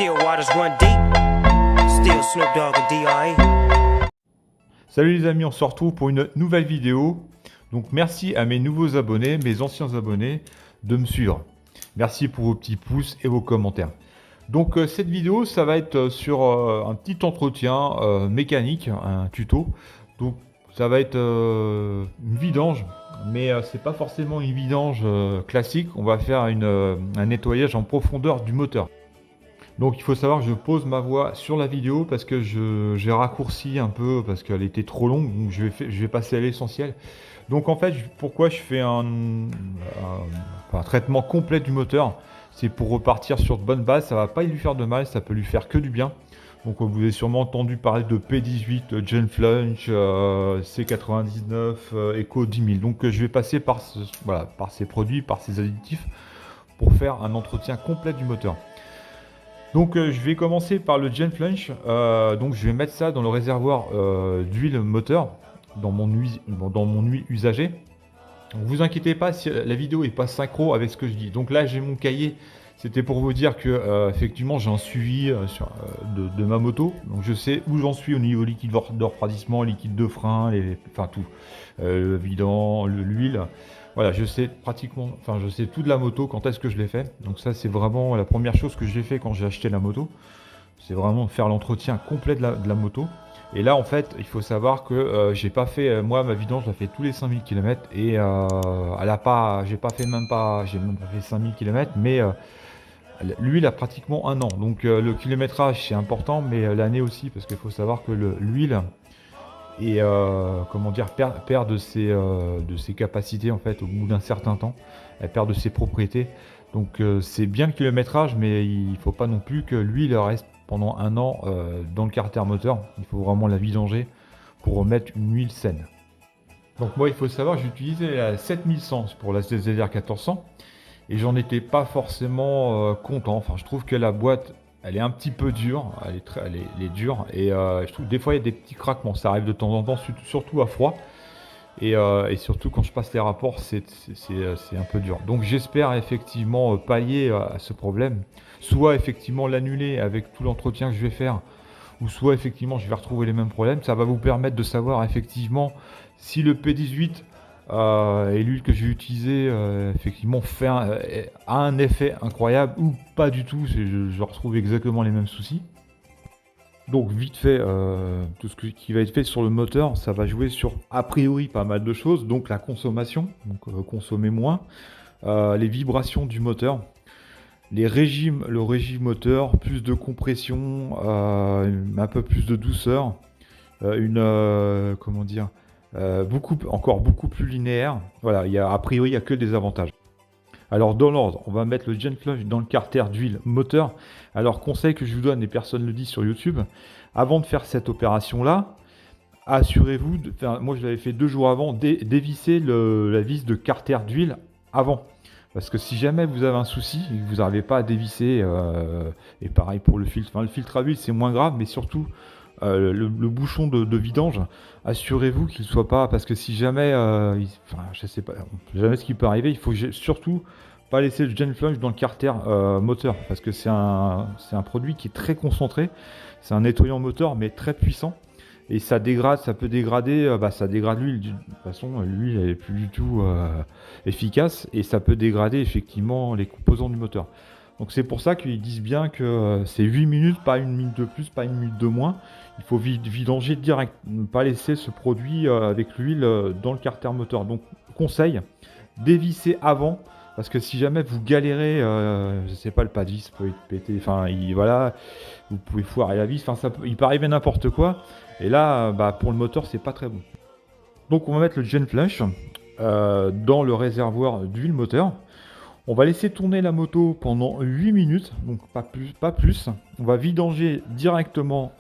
Still waters run deep. Still Snoop Dogg and D.R.E. Salut les amis, on se retrouve pour une nouvelle vidéo. Donc merci à mes nouveaux abonnés, mes anciens abonnés de me suivre. Merci pour vos petits pouces et vos commentaires. Donc cette vidéo, ça va être sur un petit entretien mécanique, un tuto. Donc ça va être une vidange, mais c'est pas forcément une vidange classique. On va faire un nettoyage en profondeur du moteur. Donc il faut savoir que je pose ma voix sur la vidéo parce que j'ai raccourci un peu parce qu'elle était trop longue, donc je vais passer à l'essentiel. Donc en fait, pourquoi je fais un traitement complet du moteur, c'est pour repartir sur de bonnes bases. Ça va pas lui faire de mal, ça peut lui faire que du bien. Donc vous avez sûrement entendu parler de P18, Genflunch, C99, Eco 10000. Donc je vais passer par ces produits, par ces additifs pour faire un entretien complet du moteur. Donc je vais commencer par le Genflunch. Donc je vais mettre ça dans le réservoir d'huile moteur, dans mon huile usagée. Donc, vous inquiétez pas si la vidéo est pas synchro avec ce que je dis. Donc là j'ai mon cahier. C'était pour vous dire que effectivement j'ai un suivi de ma moto. Donc je sais où j'en suis au niveau liquide de refroidissement, liquide de frein, enfin tout, le vidange, l'huile. Voilà, je sais je sais tout de la moto, quand est-ce que je l'ai fait. Donc ça, c'est vraiment la première chose que j'ai fait quand j'ai acheté la moto. C'est vraiment faire l'entretien complet de la moto. Et là, en fait, il faut savoir que j'ai pas fait, moi, ma vidange, je la fais tous les 5000 km. Et j'ai même pas fait 5000 km, mais l'huile a pratiquement un an. Donc le kilométrage, c'est important, mais l'année aussi, parce qu'il faut savoir que l'huile... et perd de ses capacités en fait au bout d'un certain temps. Elle perd de ses propriétés. Donc c'est bien le kilométrage, mais il ne faut pas non plus que l'huile reste pendant un an dans le carter moteur. Il faut vraiment la vidanger pour remettre une huile saine. Donc moi, il faut savoir que j'utilisais la 7100 pour la ZR 1400 et j'en étais pas forcément content. Enfin, je trouve que la boîte, elle est un petit peu dure, elle est dure, et je trouve que des fois il y a des petits craquements, ça arrive de temps en temps, surtout à froid, et surtout quand je passe les rapports, c'est un peu dur. Donc j'espère effectivement pallier à ce problème, soit effectivement l'annuler avec tout l'entretien que je vais faire, ou soit effectivement je vais retrouver les mêmes problèmes. Ça va vous permettre de savoir effectivement si le P18 et l'huile que j'ai utilisée effectivement a un effet incroyable ou pas du tout. Je retrouve exactement les mêmes soucis. Donc vite fait, tout ce qui va être fait sur le moteur, ça va jouer sur a priori pas mal de choses. Donc la consommation, donc consommer moins, les vibrations du moteur, le régime moteur, plus de compression, un peu plus de douceur, encore beaucoup plus linéaire. Voilà, a priori, il n'y a que des avantages. Alors, dans l'ordre, on va mettre le Genflunch dans le carter d'huile moteur. Alors, conseil que je vous donne, et personne ne le dit sur YouTube, avant de faire cette opération-là, assurez-vous, moi je l'avais fait 2 jours avant, dévisser la vis de carter d'huile avant. Parce que si jamais vous avez un souci et que vous n'arrivez pas à dévisser, et pareil pour le filtre, le filtre à huile c'est moins grave, mais surtout le bouchon de vidange, assurez-vous qu'il ne soit pas, parce que si jamais, je sais pas, jamais ce qui peut arriver, il faut surtout pas laisser le Genflunch dans le carter moteur, parce que c'est un produit qui est très concentré, c'est un nettoyant moteur mais très puissant, et ça peut dégrader, ça dégrade l'huile, de toute façon l'huile elle est plus du tout efficace, et ça peut dégrader effectivement les composants du moteur. Donc c'est pour ça qu'ils disent bien que c'est 8 minutes, pas 1 minute de plus, pas 1 minute de moins. Il faut vidanger direct, ne pas laisser ce produit avec l'huile dans le carter moteur. Donc conseil, dévisser avant, parce que si jamais vous galérez, je sais pas, le pas de vis peut être pété, vous pouvez foirer la vis, il peut arriver n'importe quoi. Et là, pour le moteur, c'est pas très bon. Donc on va mettre le Genflunch dans le réservoir d'huile moteur. On va laisser tourner la moto pendant 8 minutes, donc pas plus. On va vidanger directement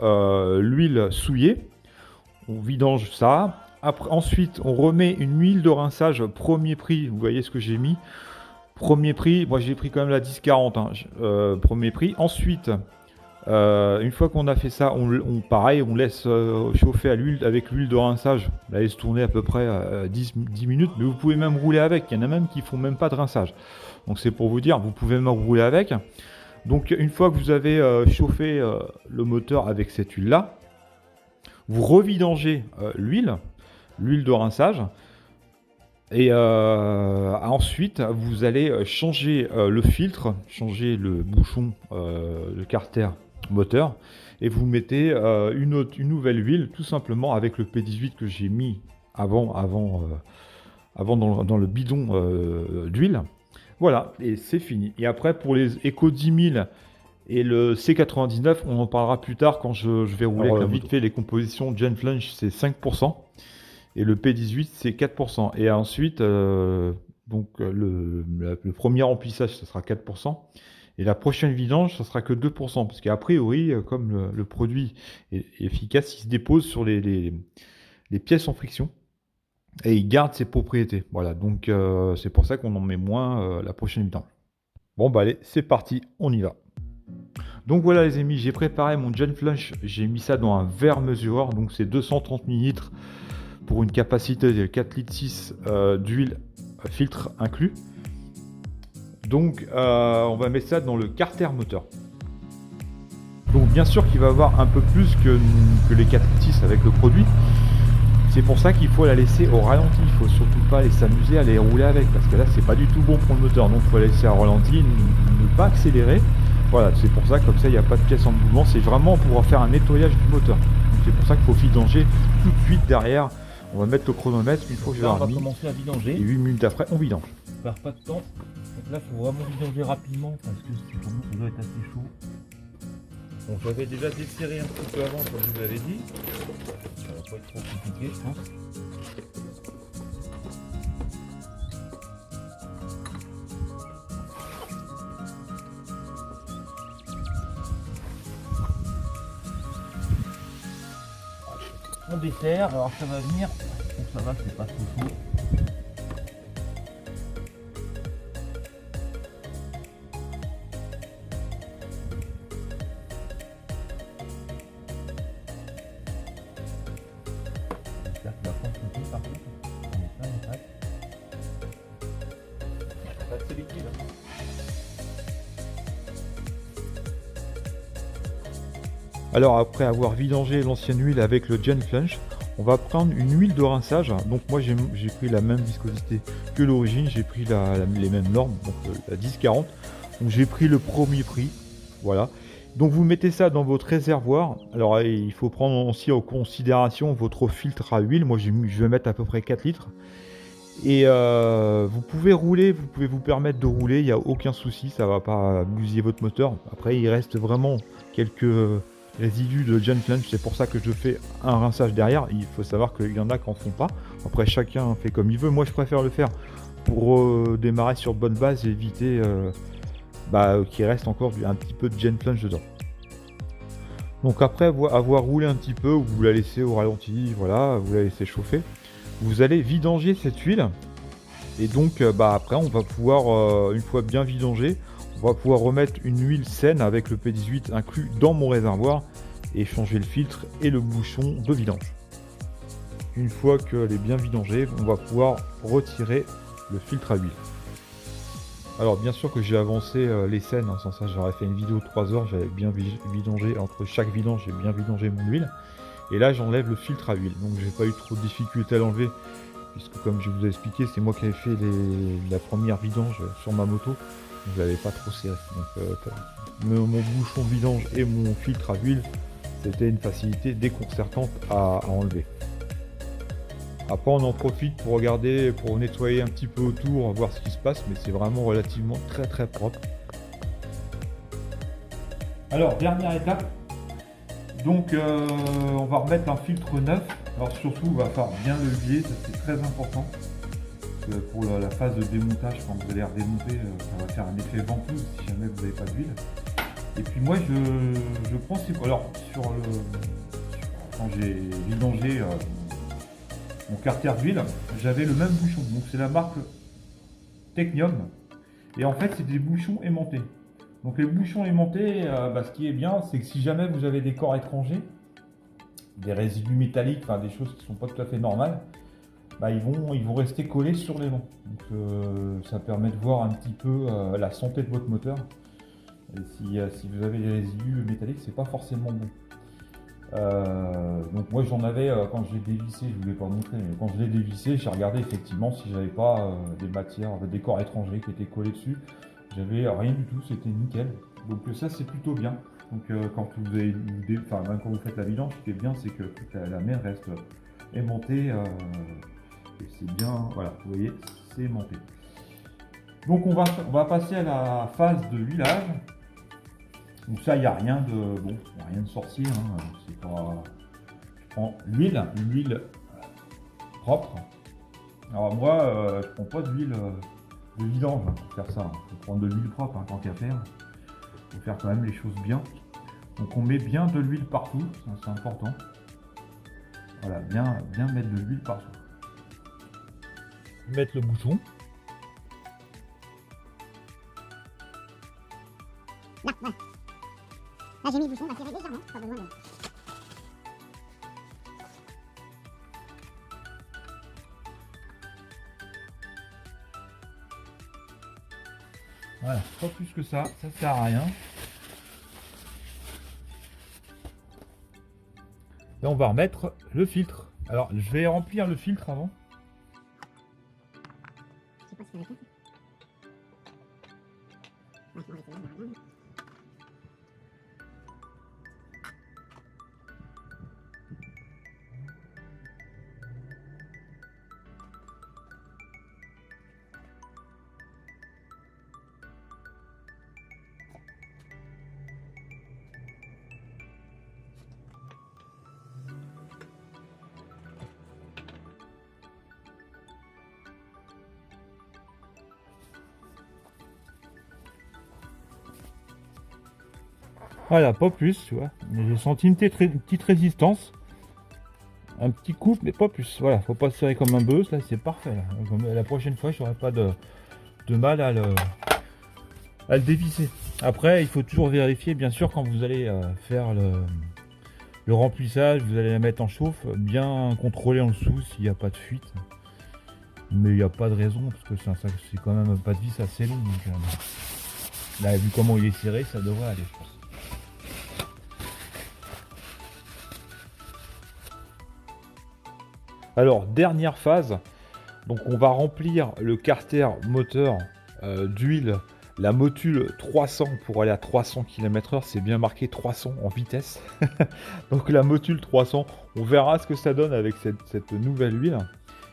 l'huile souillée. On vidange ça. Ensuite, on remet une huile de rinçage premier prix. Vous voyez ce que j'ai mis. Premier prix, moi j'ai pris quand même la 1040, premier prix. Ensuite, une fois qu'on a fait ça, on laisse chauffer avec l'huile de rinçage. On la laisse tourner à peu près 10 minutes, mais vous pouvez même rouler avec. Il y en a même qui font même pas de rinçage. Donc c'est pour vous dire, vous pouvez même rouler avec. Donc une fois que vous avez chauffé le moteur avec cette huile-là, vous revidangez l'huile de rinçage. Et ensuite, vous allez changer le filtre, changer le bouchon de carter moteur, et vous mettez une nouvelle huile, tout simplement avec le P18 que j'ai mis avant dans le bidon d'huile. Voilà, et c'est fini. Et après, pour les Eco 10 000 et le C99, on en parlera plus tard quand je vais rouler. Alors, vite fait, les compositions Genflunch, c'est 5%. Et le P18, c'est 4%. Et ensuite, le premier remplissage, ce sera 4%. Et la prochaine vidange, ce sera que 2%. Parce qu'a priori, comme le produit est efficace, il se dépose sur les pièces en friction. Et il garde ses propriétés. Voilà, donc c'est pour ça qu'on en met moins la prochaine vidange. Bon, bah allez, c'est parti, on y va. Donc voilà les amis, j'ai préparé mon Genflunch. J'ai mis ça dans un verre mesureur. Donc c'est 230 ml pour une capacité de 4,6 litres d'huile filtre inclus. Donc on va mettre ça dans le carter moteur. Donc bien sûr qu'il va avoir un peu plus que les 4,6 avec le produit. C'est pour ça qu'il faut la laisser au ralenti. Il faut surtout pas s'amuser à les rouler avec, parce que là c'est pas du tout bon pour le moteur. Donc il faut la laisser au ralenti, ne pas accélérer. Voilà, c'est pour ça, comme ça il n'y a pas de pièce en mouvement. C'est vraiment pour faire un nettoyage du moteur. C'est pour ça qu'il faut vidanger tout de suite derrière. On va mettre le chronomètre une fois que je l'ai remis. On va commencer à vidanger. Et 8 minutes après, on vidange. On perd pas de temps. Donc là, il faut vraiment vidanger rapidement parce que pour nous, ça doit être assez chaud. Bon, j'avais déjà desserré un petit peu avant, comme je vous l'avais dit. Ça va pas être trop compliqué, je pense. On dessert, alors ça va venir. Donc ça va, c'est pas trop chaud. J'espère que la France me fait par contre. On est pas en fait. C'est liquide. Alors après avoir vidangé l'ancienne huile avec le Genflunch, on va prendre une huile de rinçage. Donc moi j'ai pris la même viscosité que l'origine, j'ai pris les mêmes normes, donc la 1040. Donc j'ai pris le premier prix, voilà. Donc vous mettez ça dans votre réservoir. Alors il faut prendre aussi en considération votre filtre à huile. Moi je vais mettre à peu près 4 litres. Et vous pouvez rouler, vous pouvez vous permettre de rouler, il n'y a aucun souci, ça va pas bousiller votre moteur. Après il reste vraiment quelques résidus de Genflunch, c'est pour ça que je fais un rinçage derrière. Il faut savoir qu'il y en a qui en font pas. Après chacun fait comme il veut. Moi je préfère le faire pour démarrer sur bonne base et éviter qu'il reste encore un petit peu de Genflunch dedans. Donc après avoir roulé un petit peu, vous la laissez au ralenti, voilà, vous la laissez chauffer. Vous allez vidanger cette huile. Et donc après on va pouvoir, une fois bien vidangé, on va pouvoir remettre une huile saine avec le P18 inclus dans mon réservoir et changer le filtre et le bouchon de vidange. Une fois qu'elle est bien vidangée, on va pouvoir retirer le filtre à huile. Alors bien sûr que j'ai avancé les scènes, hein, sans ça j'aurais fait une vidéo de 3 heures, j'avais bien vidangé, entre chaque vidange j'ai bien vidangé mon huile. Et là j'enlève le filtre à huile, donc j'ai pas eu trop de difficulté à l'enlever, puisque comme je vous ai expliqué, c'est moi qui avais fait la première vidange sur ma moto. Donc je l'avais pas trop serré. Donc mon bouchon de vidange et mon filtre à huile, c'était une facilité déconcertante à enlever. Après on en profite pour regarder, pour nettoyer un petit peu autour, voir ce qui se passe, mais c'est vraiment relativement très propre. Alors dernière étape, donc on va remettre un filtre neuf. Alors surtout on va faire bien le levier, ça c'est très important. Pour la phase de démontage, quand vous allez redémonter, ça va faire un effet ventouse si jamais vous n'avez pas d'huile. Et puis moi je prends alors quand j'ai vidangé mon carter d'huile, j'avais le même bouchon, donc c'est la marque Technium. Et en fait c'est des bouchons aimantés. Donc les bouchons aimantés, ce qui est bien, c'est que si jamais vous avez des corps étrangers, des résidus métalliques, enfin des choses qui ne sont pas tout à fait normales, ils vont rester collés sur les vents. Donc ça permet de voir un petit peu la santé de votre moteur. Et si vous avez des résidus métalliques, c'est pas forcément bon. Donc moi j'en avais quand je l'ai dévissé, je ne vous l'ai pas montré, mais quand je l'ai dévissé, j'ai regardé effectivement si j'avais pas des matières, des corps étrangers qui étaient collés dessus. J'avais rien du tout, c'était nickel. Donc ça c'est plutôt bien. Donc quand vous avez, enfin même quand vous faites la vidange, ce qui est bien, c'est que toute la mer reste aimantée. Et c'est bien, voilà, vous voyez, c'est aimanté. Donc on va passer à la phase de huilage. Donc ça, il n'y a rien de sorcier. Hein. C'est pas. Je prends l'huile propre. Alors moi, je prends pas d'huile de vidange hein, pour faire ça. Il faut prendre de l'huile propre hein, tant qu'à faire. Il faut faire quand même les choses bien. Donc on met bien de l'huile partout, c'est important. Voilà, bien mettre de l'huile partout. Mettre le bouchon. Là, voilà. Là, j'ai mis le bouchon, on va serrer légèrement, pas besoin de... Voilà, pas plus que ça sert à rien. Et on va remettre le filtre. Alors, je vais remplir le filtre avant. Je sais pas si ça va être... Ouais, on va essayer, on va rien. Voilà, pas plus, tu vois. J'ai senti une petite résistance. Un petit coup, mais pas plus. Voilà, faut pas serrer comme un bœuf, là c'est parfait. Là. Comme la prochaine fois, j'aurai pas de mal à le dévisser. Après, il faut toujours vérifier, bien sûr, quand vous allez faire le remplissage, vous allez la mettre en chauffe, bien contrôler en dessous s'il n'y a pas de fuite. Mais il n'y a pas de raison, parce que c'est quand même pas de vis assez long. Donc, là, vu comment il est serré, ça devrait aller, je pense. Alors, dernière phase, donc on va remplir le carter moteur d'huile, la motule 300 pour aller à 300 km/h, c'est bien marqué 300 en vitesse. Donc la motule 300, on verra ce que ça donne avec cette nouvelle huile.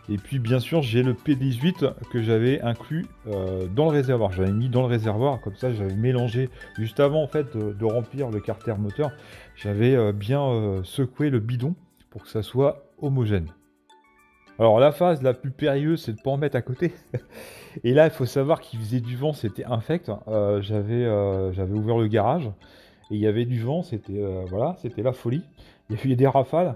Et puis bien sûr, j'ai le P18 que j'avais inclus dans le réservoir. J'avais mis dans le réservoir, comme ça j'avais mélangé juste avant en fait de remplir le carter moteur. J'avais bien secoué le bidon pour que ça soit homogène. Alors la phase la plus périlleuse, c'est de ne pas en mettre à côté. Et là, il faut savoir qu'il faisait du vent, c'était infect. J'avais ouvert le garage et il y avait du vent, c'était voilà, c'était la folie. Il y avait des rafales.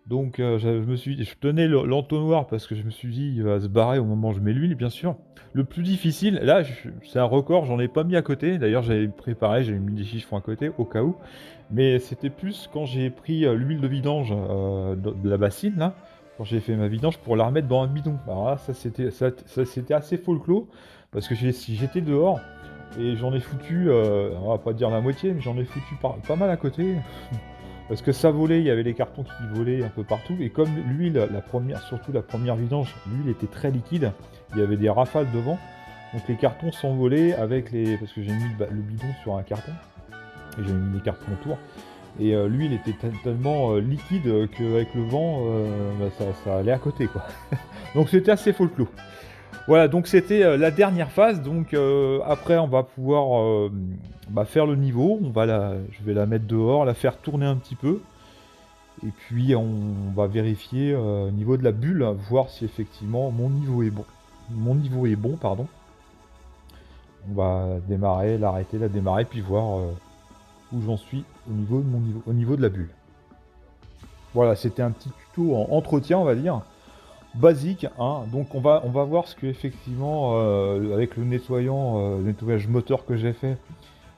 Donc je tenais l'entonnoir parce que je me suis dit il va se barrer au moment où je mets l'huile, bien sûr. Le plus difficile, là c'est un record, j'en ai pas mis à côté. D'ailleurs j'avais préparé, j'avais mis des chiffons à côté au cas où. Mais c'était plus quand j'ai pris l'huile de vidange de la bassine là. Quand j'ai fait ma vidange pour la remettre dans un bidon. Alors là, ça c'était assez folklore parce que j'étais dehors et j'en ai foutu, on va pas dire la moitié, mais j'en ai foutu pas mal à côté parce que ça volait, il y avait les cartons qui volaient un peu partout et comme l'huile, surtout la première vidange, l'huile était très liquide, il y avait des rafales devant, donc les cartons s'envolaient parce que j'ai mis le bidon sur un carton et j'ai mis les cartons autour. Et l'huile était tellement liquide qu'avec le vent, ça allait à côté, quoi. Donc c'était assez folklore. Voilà, donc c'était la dernière phase. Donc après, on va pouvoir faire le niveau. Je vais la mettre dehors, la faire tourner un petit peu. Et puis on va vérifier au niveau de la bulle, voir si effectivement mon niveau est bon. Pardon. On va démarrer, l'arrêter, la démarrer, puis voir où j'en suis au niveau de la bulle. Voilà, c'était un petit tuto en entretien, on va dire, basique, hein. Donc on va voir ce que effectivement avec le nettoyage moteur que j'ai fait,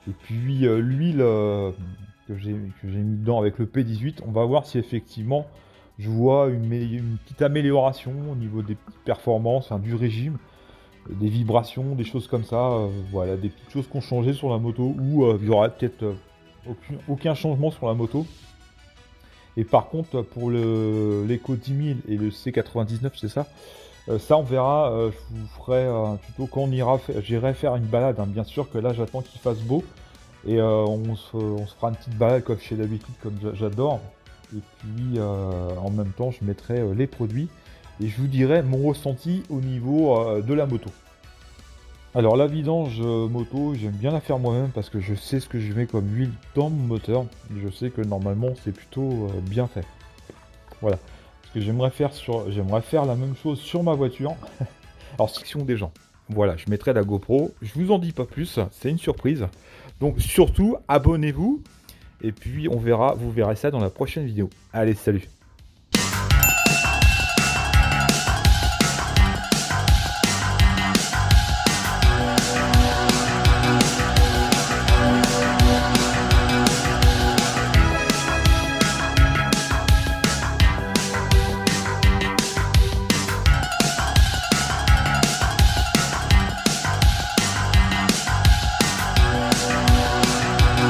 et puis l'huile que j'ai mis dedans avec le P18, on va voir si effectivement je vois une petite amélioration au niveau des performances, du régime. des vibrations, des choses comme ça. Voilà, des petites choses qui ont changé sur la moto ou il y aura peut-être aucun changement sur la moto. Et par contre, pour l'Eco 10 000 et le C99, c'est ça. Ça, on verra. Je vous ferai un tuto quand j'irai faire une balade. Hein. Bien sûr que là, j'attends qu'il fasse beau. Et on se fera une petite balade comme je fais d'habitude, comme j'adore. Et puis, en même temps, je mettrai les produits. Et je vous dirai mon ressenti au niveau de la moto. Alors la vidange moto, j'aime bien la faire moi-même parce que je sais ce que je mets comme huile dans mon moteur. Et je sais que normalement c'est plutôt bien fait. Voilà. Parce que j'aimerais faire la même chose sur ma voiture. Alors section des gens. Voilà, je mettrai la GoPro. Je vous en dis pas plus, c'est une surprise. Donc surtout, abonnez-vous. Et puis vous verrez ça dans la prochaine vidéo. Allez, salut!